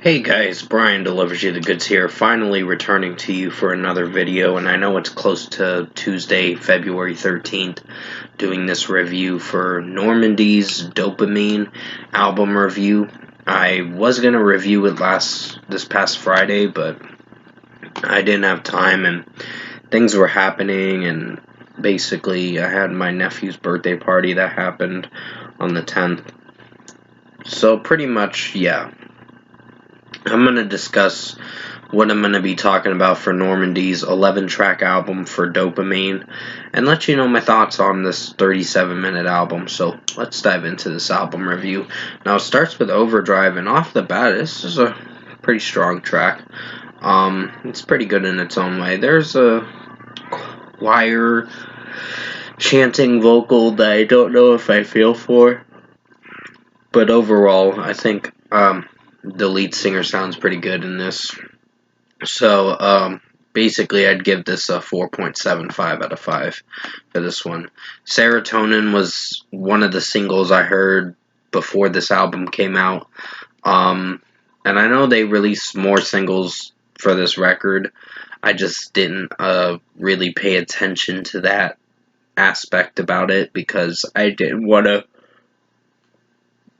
Hey guys, Brian delivers you the goods here, finally returning to you for another video, and I know it's close to Tuesday, February 13th, doing this review for Normandie's Dopamine album review. I was going to review it this past Friday, but I didn't have time and things were happening, and basically I had my nephew's birthday party that happened on the 10th. So pretty much, yeah. I'm going to discuss what I'm going to be talking about for Normandie's 11-track album for Dopamine and let you know my thoughts on this 37-minute album. So let's dive into this album review. Now it starts with Overdrive, and off the bat, this is a pretty strong track. It's pretty good in its own way. There's a choir chanting vocal that I don't know if I feel for, but overall, I think the lead singer sounds pretty good in this. So, basically, I'd give this a 4.75 out of 5 for this one. Serotonin was one of the singles I heard before this album came out. And I know they released more singles for this record. I just didn't really pay attention to that aspect about it because I didn't want to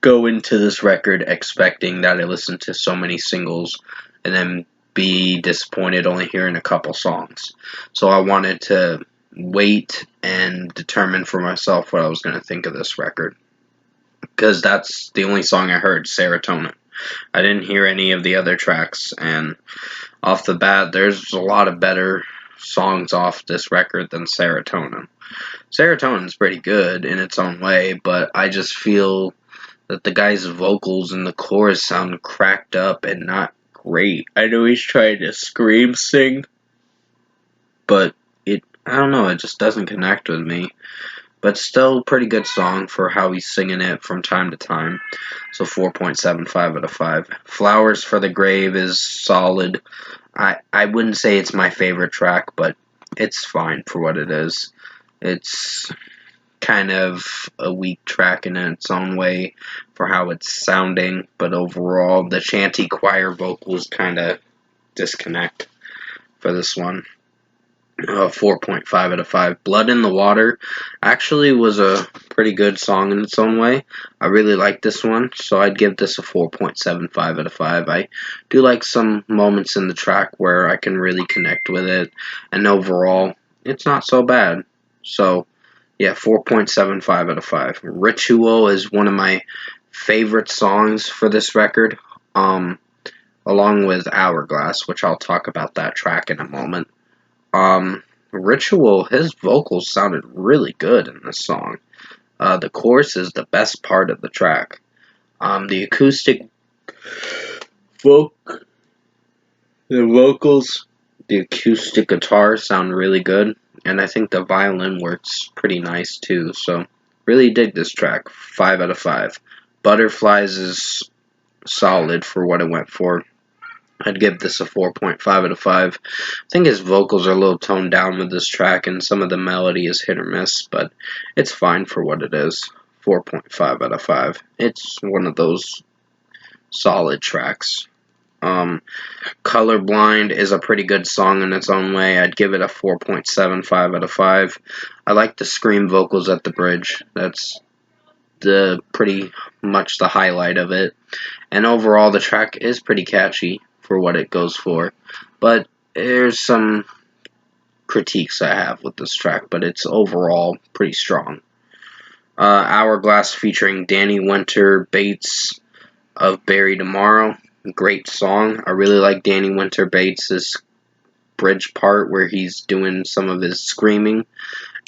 go into this record expecting that I listened to so many singles and then be disappointed only hearing a couple songs. So I wanted to wait and determine for myself what I was going to think of this record, because that's the only song I heard, Serotonin. I didn't hear any of the other tracks, and off the bat, there's a lot of better songs off this record than Serotonin. Serotonin's pretty good in its own way, but I just feel that the guy's vocals in the chorus sound cracked up and not great. I know he's trying to scream sing, but I don't know, it just doesn't connect with me. But still pretty good song for how he's singing it from time to time. So 4.75 out of 5. Flowers for the Grave is solid. I wouldn't say it's my favorite track, but it's fine for what it is. It's kind of a weak track in its own way for how it's sounding, but overall the chanty choir vocals kind of disconnect for this one. 4.5 out of 5. Blood in the Water actually was a pretty good song in its own way. I really like this one, so I'd give this a 4.75 out of 5. I do like some moments in the track where I can really connect with it, and overall, it's not so bad. So, yeah, 4.75 out of 5. Ritual is one of my favorite songs for this record, along with Hourglass, which I'll talk about that track in a moment. Ritual, his vocals sounded really good in this song. The chorus is the best part of the track. The acoustic the vocals, the acoustic guitar sound really good, and I think the violin works pretty nice too, so really dig this track. 5 out of 5. Butterflies is solid for what it went for. I'd give this a 4.5 out of 5. I think his vocals are a little toned down with this track, and some of the melody is hit or miss, but it's fine for what it is. 4.5 out of 5. It's one of those solid tracks. Colorblind is a pretty good song in its own way. I'd give it a 4.75 out of 5. I like the scream vocals at the bridge. That's pretty much the highlight of it. And overall, the track is pretty catchy for what it goes for. But there's some critiques I have with this track, but it's overall pretty strong. Hourglass featuring Danny Winter Bates of Barry Tomorrow. Great song. I really like Danny Winter Bates' bridge part where he's doing some of his screaming,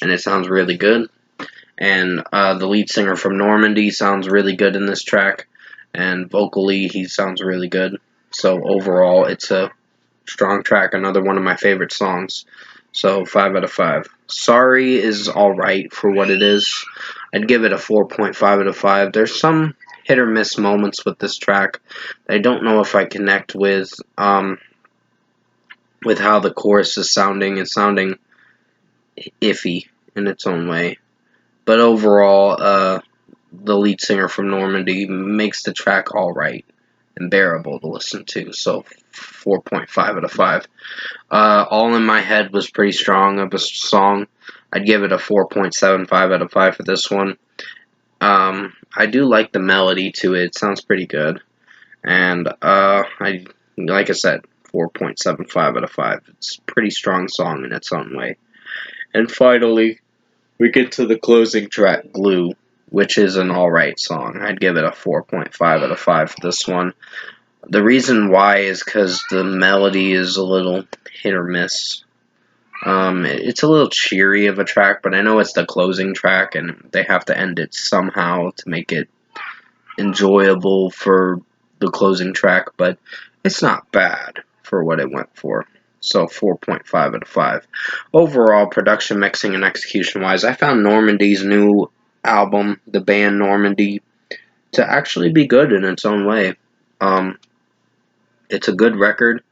and it sounds really good. And the lead singer from Normandie sounds really good in this track, and vocally he sounds really good. So overall, it's a strong track, another one of my favorite songs. So 5 out of 5. Sorry is alright for what it is. I'd give it a 4.5 out of 5. There's some hit or miss moments with this track. I don't know if I connect with how the chorus is sounding. It's sounding iffy in its own way. But overall, the lead singer from Normandie makes the track alright. and bearable to listen to. So 4.5 out of 5. All in My Head was pretty strong of a song. I'd give it a 4.75 out of 5 for this one. I do like the melody to it. It sounds pretty good. And like I said, 4.75 out of 5. It's a pretty strong song in its own way. And finally, we get to the closing track, Glue, which is an alright song. I'd give it a 4.5 out of 5 for this one. The reason why is because the melody is a little hit or miss. It's a little cheery of a track, but I know it's the closing track, and they have to end it somehow to make it enjoyable for the closing track, but it's not bad for what it went for. So 4.5 out of 5. Overall, production, mixing, and execution-wise, I found Normandie's new album, the band Normandie, to actually be good in its own way. It's a good record.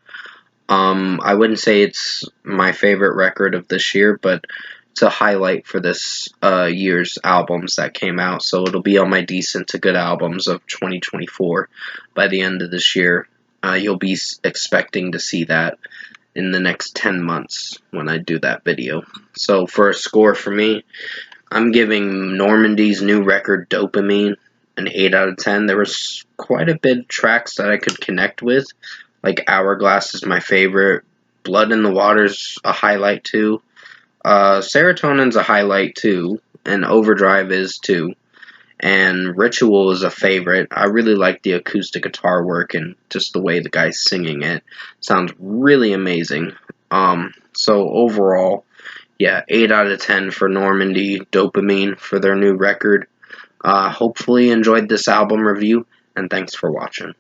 I wouldn't say it's my favorite record of this year, but it's a highlight for this year's albums that came out. So it'll be on my decent to good albums of 2024 by the end of this year. You'll be expecting to see that in the next 10 months when I do that video. So for a score for me, I'm giving Normandie's new record, Dopamine, an 8 out of 10. There was quite a bit of tracks that I could connect with. Like Hourglass is my favorite. Blood in the Water's a highlight too. Serotonin's a highlight too. And Overdrive is too. And Ritual is a favorite. I really like the acoustic guitar work and just the way the guy's singing it. Sounds really amazing. So overall, yeah, 8 out of 10 for Normandie, Dopamine for their new record. Hopefully you enjoyed this album review, and thanks for watching.